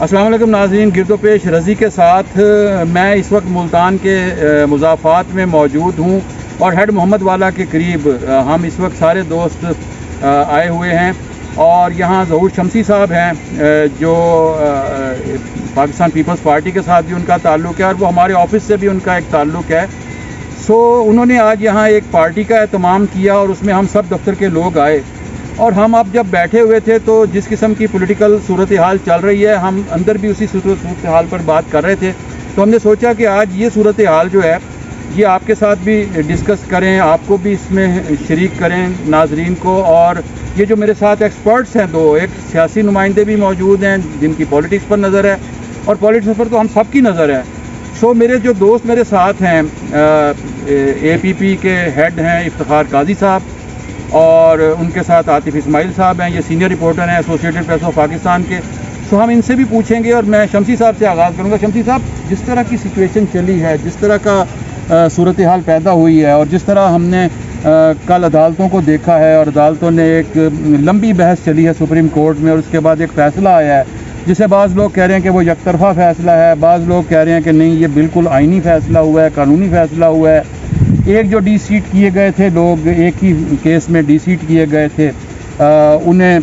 अस्सलाम वालेकुम नाज़रीन, गिरदोपेश रज़ी के साथ मैं इस वक्त मुल्तान के मुज़ाफ़ात में मौजूद हूँ और हेड मोहम्मद वाला के करीब हम इस वक्त सारे दोस्त आए हुए हैं और यहाँ ज़हूर शमसी साहब हैं जो पाकिस्तान पीपल्स पार्टी के साथ भी उनका ताल्लुक़ है और वो हमारे ऑफिस से भी उनका एक ताल्लुक़ है। उन्होंने आज यहाँ एक पार्टी का एहतमाम किया और उसमें हम सब दफ्तर के लोग आए और हम अब जब बैठे हुए थे तो जिस किस्म की पॉलिटिकल सूरत हाल चल रही है हम अंदर भी उसी सूरत हाल पर बात कर रहे थे, तो हमने सोचा कि आज ये सूरत हाल जो है ये आपके साथ भी डिस्कस करें, आपको भी इसमें शरीक करें नाजरीन को। और ये जो मेरे साथ एक्सपर्ट्स हैं दो, एक सियासी नुमाइंदे भी मौजूद हैं जिनकी पॉलिटिक्स पर नज़र है और पॉलिटिक्स पर तो हम सब की नज़र है। मेरे जो दोस्त मेरे साथ हैं APP के हेड हैं इफ्तिखार काजी साहब और उनके साथ आतिफ इस्माइल साहब हैं, ये सीनियर रिपोर्टर हैं एसोसिएटेड प्रेस ऑफ पाकिस्तान के। हम इनसे भी पूछेंगे और मैं शमसी साहब से आगाज़ करूँगा। शमसी साहब, जिस तरह की सिचुएशन चली है, जिस तरह का सूरत हाल पैदा हुई है और जिस तरह हमने कल अदालतों को देखा है और अदालतों ने एक लंबी बहस चली है सुप्रीम कोर्ट में और उसके बाद एक फ़ैसला आया है जिसे बाज़ लोग कह रहे हैं कि वो यकतरफ़ा फ़ैसला है, बाज़ लोग कह रहे हैं कि नहीं ये बिल्कुल आइनी फ़ैसला हुआ है, कानूनी फ़ैसला हुआ है। एक जो डिसीट किए गए थे लोग, एक ही केस में डिसीट किए गए थे, उन्हें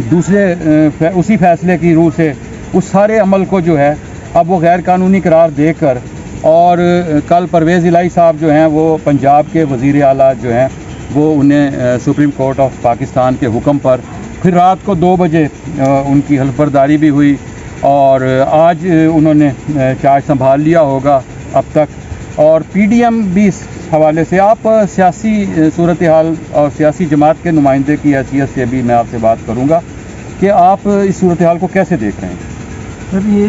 दूसरे उसी फ़ैसले की रूह से उस सारे अमल को जो है अब वो गैर कानूनी करार देकर और कल परवेज़ इलाही साहब जो हैं वो पंजाब के वज़ीर आला जो हैं वो उन्हें सुप्रीम कोर्ट ऑफ पाकिस्तान के हुक्म पर फिर रात को 2 बजे उनकी हल्फबरदारी भी हुई और आज उन्होंने चार्ज संभाल लिया होगा अब तक। और PDM भी इस हवाले से, आप सियासी सूरत हाल और सियासी जमात के नुमाइंदे की हैसियत से भी मैं आपसे बात करूंगा कि आप इस सूरत हाल को कैसे देख रहे हैं? सर, ये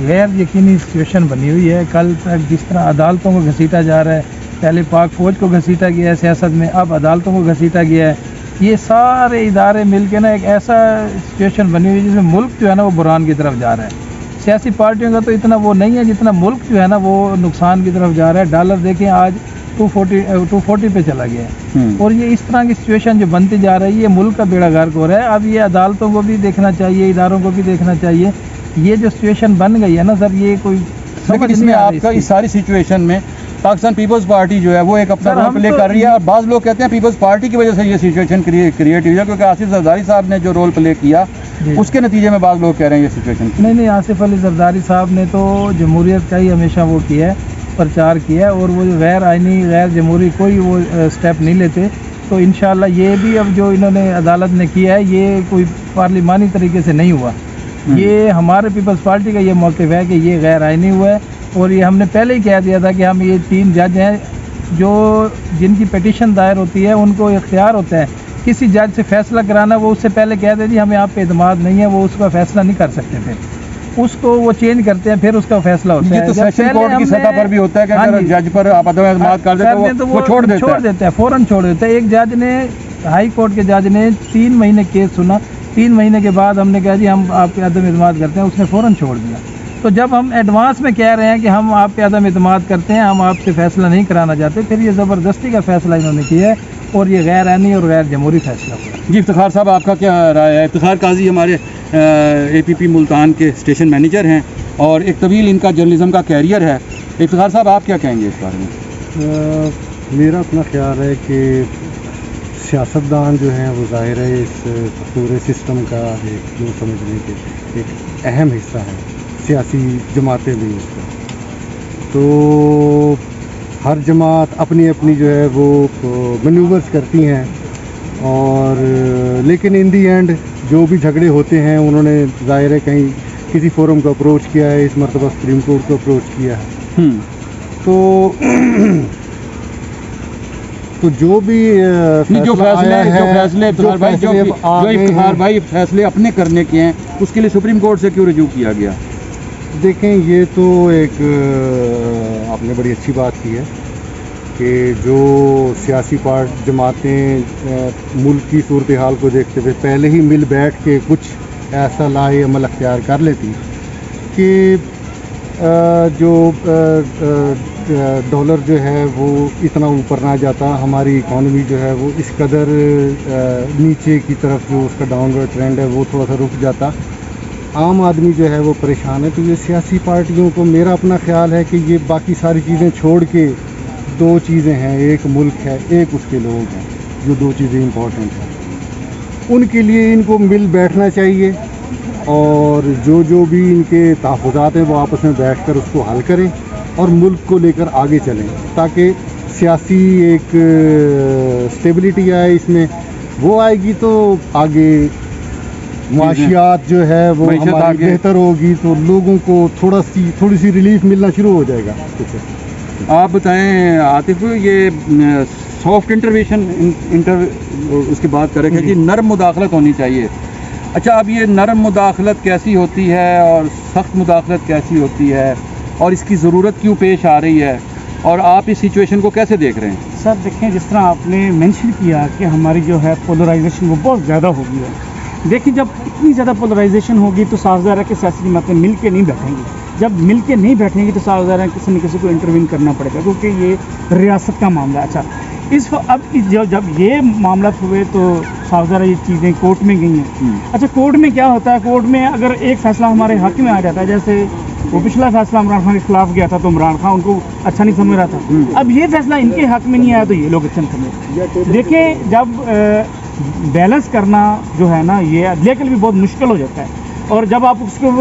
गैर यकीनी सिचुएशन बनी हुई है। कल तक जिस तरह अदालतों को घसीटा जा रहा है, पहले पाक फ़ौज को घसीटा गया है सियासत में, अब अदालतों को घसीटा गया है। ये सारे इदारे मिल के ना एक ऐसा सिचुएशन बनी हुई है जिसमें मुल्क जो है ना वो बुरान की तरफ जा रहा है। सियासी पार्टियों का तो इतना वो नहीं है जितना मुल्क जो है ना वो नुकसान की तरफ जा रहा है। डॉलर देखें आज 240 पे चला गया है और ये इस तरह की सिचुएशन जो बनती जा रही है मुल्क का बेड़ा गर्क हो रहा है। अब ये अदालतों को भी देखना चाहिए, इदारों को भी देखना चाहिए। ये जो सिचुएशन बन गई है ना सर, ये कोई समझ इसमें आपका इस सारी सिचुएशन में पाकिस्तान पीपल्स पार्टी जो है वो एक अपना रोल प्ले कर रही है और बाज़ लोग कहते हैं पीपल्स पार्टी की वजह से ये सिचुएशन क्रिएट हुई है क्योंकि आसिफ जरदारी साहब ने जो रोल प्ले किया उसके नतीजे में बाज़ लोग कह रहे हैं ये सिचुएशन। नहीं, आसिफ अली जरदारी साहब ने तो जमहूरियत का ही हमेशा वो किया है, प्रचार किया है और वो गैर आइनी गैर जमहूरी कोई वो स्टेप नहीं लेते। तो इंशाल्लाह ये भी अब जो इन्होंने अदालत ने किया है ये कोई पार्लिमानी तरीके से नहीं हुआ। ये हमारे पीपल्स पार्टी का ये मौक़िफ़ है कि ये गैर आइनी हुआ है और ये हमने पहले ही कह दिया था कि हम ये 3 जज हैं जो जिनकी पिटीशन दायर होती है उनको इख्तियार होता है किसी जज से फ़ैसला कराना। वो उससे पहले कह देती हमें आप पे एतमाद नहीं है, वो उसका फ़ैसला नहीं कर सकते थे, उसको वो चेंज करते हैं फिर उसका फैसला होता है। तो सेशन कोर्ट की सतह पर भी होता है कि अगर जज पर आप एतमाद कर देते तो वो छोड़ देता है, फ़ौरन छोड़ देता है। एक जज ने, हाई कोर्ट के जज ने 3 महीने केस सुना, 3 महीने के बाद हमने कहा जी हम आप पे अदम एतमाद करते हैं, उसने फ़ौरन छोड़ दिया। तो जब हम एडवांस में कह रहे हैं कि हम आप पे अदम एतमाद करते हैं, हम आपसे फ़ैसला नहीं कराना चाहते, फिर ये ज़बरदस्ती का फ़ैसला इन्होंने किया है और ये गैर आइनी और गैर जमहूरी फ़ैसला हुआ। जी इफ्तिखार साहब, आपका क्या राय है? इफ्तिखार काजी हमारे APP मुल्तान के स्टेशन मैनेजर हैं और एक तवील इनका जर्नलिज्म का कैरियर है। इफ्तिखार साहब, आप क्या कहेंगे इस बारे में? मेरा अपना ख्याल है कि सियासतदान जो हैं वो ज़ाहिर है इस पूरे सिस्टम का एक जो समझने के एक अहम हिस्सा है, सियासी जमातें भी उसका। तो हर जमात अपनी अपनी जो है वो मैन्यूवर्स करती हैं और लेकिन इन दी एंड जो भी झगड़े होते हैं उन्होंने ज़ाहिर है कहीं किसी फोरम को अप्रोच किया है, इस मरतबा सुप्रीम कोर्ट को अप्रोच किया है। तो जो भी इफ्तिखार भाई फैसले अपने करने के हैं उसके लिए सुप्रीम कोर्ट से क्यों रुजू किया गया? देखें, ये तो एक आपने बड़ी अच्छी बात की है कि जो सियासी पार्टी जमातें मुल्क की सूरत हाल को देखते हुए पहले ही मिल बैठ के कुछ ऐसा लाए अमल अख्तियार कर लेती कि जो डॉलर जो है वो इतना ऊपर ना जाता, हमारी इकॉनमी जो है वो इस कदर नीचे की तरफ जो उसका डाउनवर्ड ट्रेंड है वो थोड़ा सा रुक जाता। आम आदमी जो है वो परेशान है। तो ये सियासी पार्टियों को, मेरा अपना ख्याल है कि ये बाकी सारी चीज़ें छोड़ के, दो चीज़ें हैं, एक मुल्क है, एक उसके लोग हैं, जो दो चीज़ें इम्पोर्टेंट हैं, उनके लिए इनको मिल बैठना चाहिए और जो भी इनके तहफ़्फ़ुज़ात हैं वो आपस में बैठकर उसको हल करें और मुल्क को लेकर आगे चलें, ताकि सियासी एक स्टेबिलिटी आए इसमें। वो आएगी तो आगे मुआशियात जो है वो हमारी बेहतर होगी, तो लोगों को थोड़ी सी रिलीफ मिलना शुरू हो जाएगा। कुछ आप बताएं आतिफ, ये सॉफ्ट इंटरवेंशन उसकी बात करें कि नरम मुदाखलत होनी चाहिए। अच्छा, अब ये नरम मुदाखलत कैसी होती है और सख्त मुदाखलत कैसी होती है और इसकी ज़रूरत क्यों पेश आ रही है, और आप इस सिचुएशन को कैसे देख रहे हैं? सर देखें, जिस तरह आपने मेंशन किया कि हमारी जो है पोलराइजेशन वो बहुत ज़्यादा हो गई है। देखिए, जब इतनी ज़्यादा पोलराइजेशन होगी तो साफ ज़ाहिर है कि सियासी जमातें मिल के नहीं बैठेंगी। जब मिल के नहीं बैठेंगी तो साफ ज़ाहिर है किसी न किसी को इंटरवीन करना पड़ेगा, क्योंकि ये रियासत का मामला है। अच्छा, जब ये मामला हुए तो साफ ज़ाहिर ये चीज़ें कोर्ट में गई हैं। अच्छा, कोर्ट में क्या होता है, कोर्ट में अगर एक फ़ैसला हमारे हक़ में आ जाता है, जैसे वो पिछला फैसला इमरान खान के खिलाफ गया था तो इमरान खान उनको अच्छा नहीं समझ रहा था, अब ये फैसला इनके हक़ में नहीं आया तो ये लोग अच्छा नहीं समझ। देखिए, जब बैलेंस करना जो है ना, ये अदलिया के लिए भी बहुत मुश्किल हो जाता है। और जब आप उसको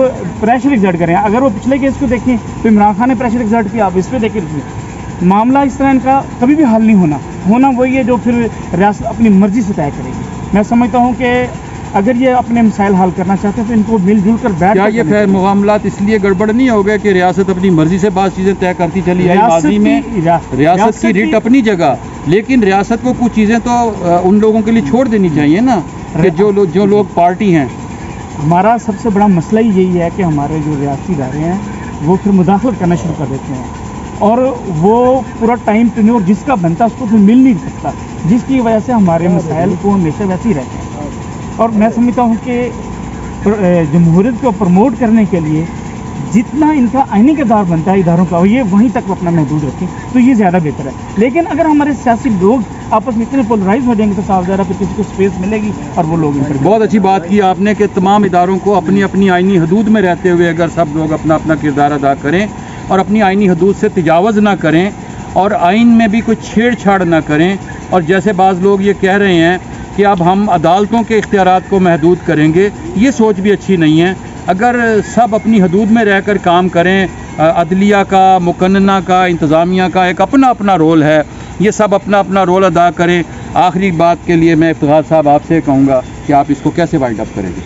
प्रेशर एग्जर्ट करें, अगर वो पिछले केस को देखें तो इमरान खान ने प्रेशर एग्जर्ट किया, आप इस पर देखें, मामला इस तरह इनका कभी भी हल नहीं होना वही है जो फिर रियासत अपनी मर्ज़ी से तय करेगी। मैं समझता हूँ कि अगर ये अपने मसाइल हल करना चाहते हैं तो इनको मिलजुल कर बैठ। क्या ये मामलात इसलिए गड़बड़ नहीं हो गए कि रियासत अपनी मर्जी से बाद चीज़ें तय करती चली आई? माजी में रियासत की रिट अपनी जगह, लेकिन रियासत को कुछ चीज़ें तो उन लोगों के लिए छोड़ देनी चाहिए ना, कि जो लोग पार्टी हैं। हमारा सबसे बड़ा मसला ही यही है कि हमारे जो रियासती इदारे हैं वो फिर मुदाखलत करना शुरू कर देते हैं और वो पूरा टाइम टेन्योर जिसका बनता है उसको फिर मिल नहीं सकता, जिसकी वजह से हमारे मसाइल को हमेशा वैसे ही रहते हैं। और मैं समझता हूँ कि जमहूरियत को प्रमोट करने के लिए जितना इनका आईनी किरदार बनता है इदारों का, ये वहीं तक अपना महदूद रखें तो ये ज़्यादा बेहतर है। लेकिन अगर हमारे सियासी लोग आपस में इतने पोलराइज हो जाएंगे तो साफ ज़्यादा फिर किसी को स्पेस मिलेगी और वो लोग। बहुत अच्छी बात की आपने कि तमाम इदारों को अपनी अपनी आईनी हदूद में रहते हुए अगर सब लोग अपना अपना किरदार अदा करें और अपनी आईनी हदूद से तजावज़ ना करें और आइन में भी कोई छेड़छाड़ ना करें, और जैसे बाज़ लोग ये कह रहे हैं कि अब हम अदालतों के इख्तियारात को महदूद करेंगे, ये सोच भी अच्छी नहीं है। अगर सब अपनी हदूद में रहकर काम करें, अदलिया का, मुकन्ना का, इंतज़ामिया का एक अपना अपना रोल है, ये सब अपना अपना रोल अदा करें। आखिरी बात के लिए मैं इफ्तिखार साहब आपसे कहूँगा कि आप इसको कैसे वाइंड अप करेंगे?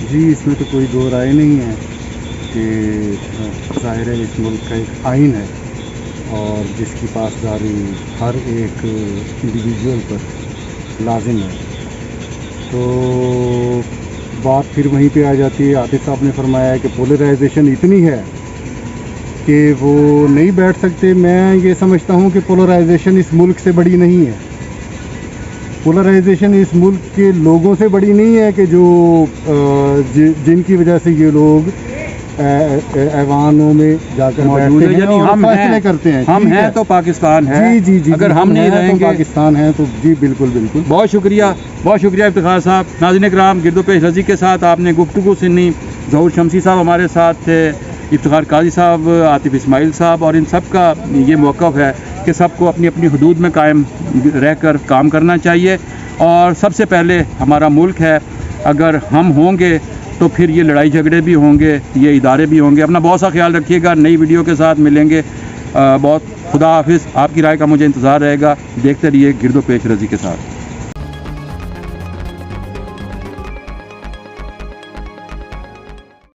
जी, इसमें तो कोई दो राय नहीं है कि ज़ाहिर है इस मुल्क का एक आइन है और जिसकी पासदारी हर एक इंडिविजुअल पर लाजिम है। तो बात फिर वहीं पे आ जाती है, आतिफ साहब ने फरमाया है कि पोलराइजेशन इतनी है कि वो नहीं बैठ सकते। मैं ये समझता हूँ कि पोलराइजेशन इस मुल्क से बड़ी नहीं है, पोलराइजेशन इस मुल्क के लोगों से बड़ी नहीं है कि जो जिनकी वजह से ये लोग ऐवानों में जाकर बैठते हैं और फैसले करते हैं। हम हैं तो पाकिस्तान है, जी अगर हम नहीं रहेंगे तो पाकिस्तान है। तो जी बिल्कुल बिल्कुल, बहुत शुक्रिया इफ्तिखार साहब। नाज़रीन किराम, गिरदोपेश रज़ी के साथ आपने गुफ्तगू सुनी। ज़हूर शमसी साहब हमारे साथ थे, इफ्तिखार काजी साहब, आतिफ इस्माइल साहब, और इन सब का ये मौक़िफ़ है कि सबको अपनी अपनी हदूद में कायम रहकर काम करना चाहिए। और सबसे पहले हमारा मुल्क है, अगर हम होंगे तो फिर ये लड़ाई झगड़े भी होंगे, ये इदारे भी होंगे। अपना बहुत सा ख्याल रखिएगा, नई वीडियो के साथ मिलेंगे। बहुत खुदा हाफिज़। आपकी राय का मुझे इंतज़ार रहेगा। देखते रहिए गिरदोपेश रज़ी के साथ।